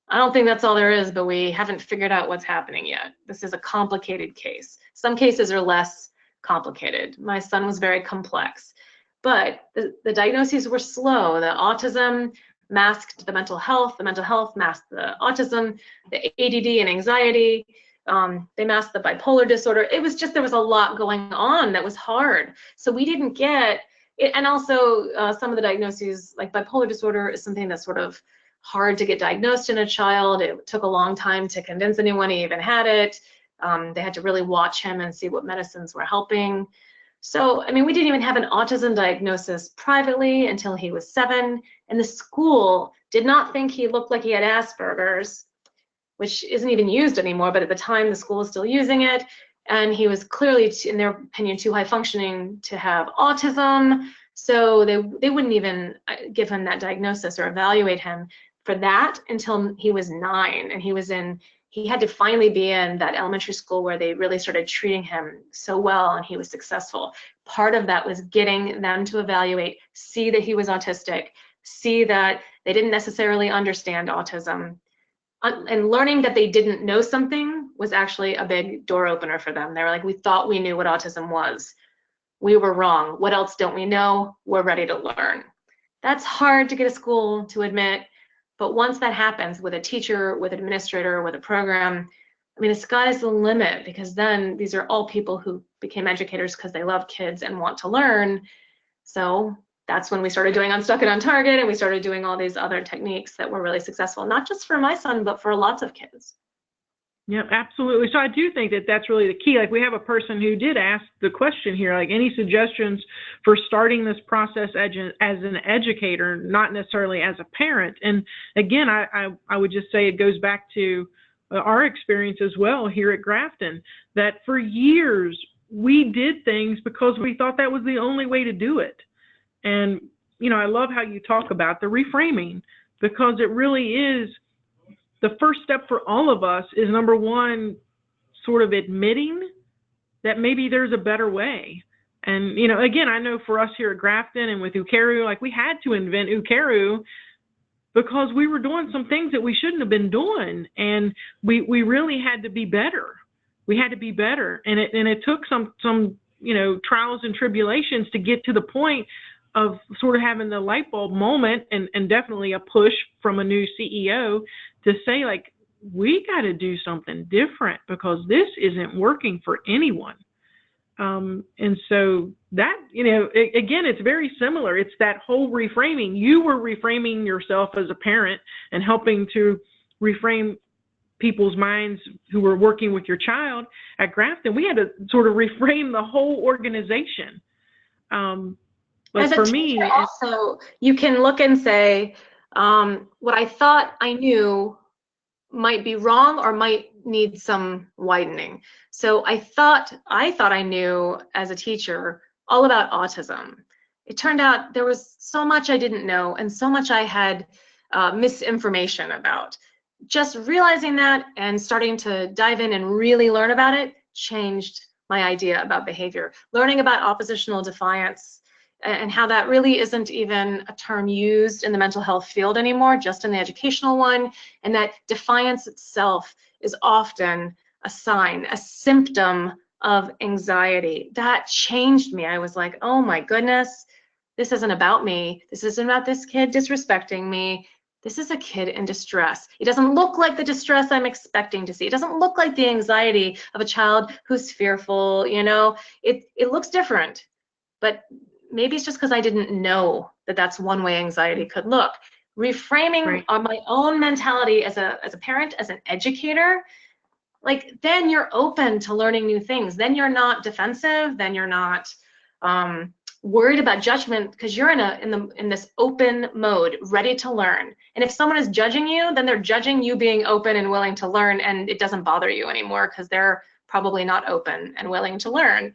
I don't think that's all there is, but we haven't figured out what's happening yet. This is a complicated case. Some cases are less complicated. My son was very complex. But the diagnoses were slow. The autism masked the mental health masked the autism, the ADD and anxiety, they masked the bipolar disorder. It was just, there was a lot going on that was hard. So we didn't get it. And also some of the diagnoses, like bipolar disorder, is something that's sort of hard to get diagnosed in a child. It took a long time to convince anyone he even had it. They had to really watch him and see what medicines were helping. So, I mean, we didn't even have an autism diagnosis privately until he was 7, and the school did not think he looked like he had Asperger's, which isn't even used anymore, but at the time the school was still using it, and he was clearly, in their opinion, too high functioning to have autism, so they wouldn't even give him that diagnosis or evaluate him for that until he was 9, and he had to finally be in that elementary school where they really started treating him so well, and he was successful. Part of that was getting them to evaluate, see that he was autistic, see that they didn't necessarily understand autism, and learning that they didn't know something was actually a big door opener for them. They were like, we thought we knew what autism was. We were wrong. What else don't we know? We're ready to learn. That's hard to get a school to admit. But once that happens with a teacher, with an administrator, with a program, I mean, the sky's the limit, because then these are all people who became educators because they love kids and want to learn. So that's when we started doing Unstuck It on Target, and we started doing all these other techniques that were really successful, not just for my son, but for lots of kids. Yeah, absolutely. So I do think that that's really the key. Like, we have a person who did ask the question here, like, any suggestions for starting this process as an educator, not necessarily as a parent. And again, I would just say it goes back to our experience as well here at Grafton, that for years we did things because we thought that was the only way to do it. And, you know, I love how you talk about the reframing, because it really is the first step for all of us is, number one, sort of admitting that maybe there's a better way. And, you know, again, I know for us here at Grafton and with Ukeru, like we had to invent Ukeru because we were doing some things that we shouldn't have been doing. And we really had to be better. We had to be better. And it took some, you know, trials and tribulations to get to the point of sort of having the light bulb moment and definitely a push from a new CEO to say, like, we got to do something different because this isn't working for anyone. And so that, you know, again, it's very similar. It's that whole reframing. You were reframing yourself as a parent and helping to reframe people's minds who were working with your child. At Grafton, we had to sort of reframe the whole organization. But as a for teacher, me, also, you can look and say, what I thought I knew might be wrong or might need some widening. So I thought I knew as a teacher all about autism. It turned out there was so much I didn't know and so much I had misinformation about. Just realizing that and starting to dive in and really learn about it changed my idea about behavior. Learning about oppositional defiance and how that really isn't even a term used in the mental health field anymore, just in the educational one, and that defiance itself is often a sign, a symptom of anxiety. That changed me. I was like, oh my goodness, this isn't about me. This isn't about this kid disrespecting me. This is a kid in distress. It doesn't look like the distress I'm expecting to see. It doesn't look like the anxiety of a child who's fearful, you know. It looks different, but maybe it's just because I didn't know that that's one way anxiety could look. Reframing on my own mentality as a parent, as an educator, like then you're open to learning new things. Then you're not defensive. Then you're not worried about judgment because you're in this open mode, ready to learn. And if someone is judging you, then they're judging you being open and willing to learn, and it doesn't bother you anymore because they're probably not open and willing to learn.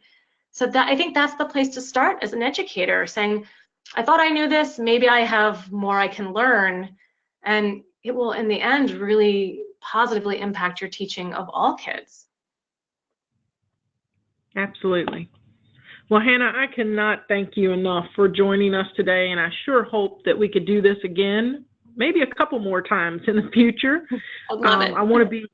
So that, I think that's the place to start as an educator, saying, I thought I knew this, maybe I have more I can learn, and it will in the end really positively impact your teaching of all kids. absolutely. Well, Hannah, I cannot thank you enough for joining us today, and I sure hope that we could do this again, maybe a couple more times in the future. I'd love it. I want to be,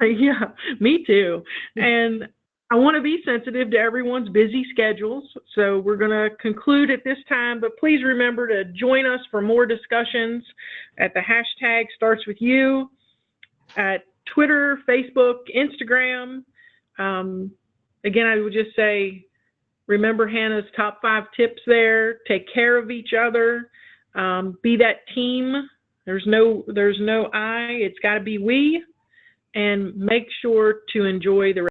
yeah, me too. And I want to be sensitive to everyone's busy schedules, so we're going to conclude at this time, but please remember to join us for more discussions at the hashtag Starts With You, at Twitter, Facebook, Instagram. Again, I would just say, remember Hannah's top 5 tips there. Take care of each other. Be that team. There's no I. It's got to be we. And make sure to enjoy the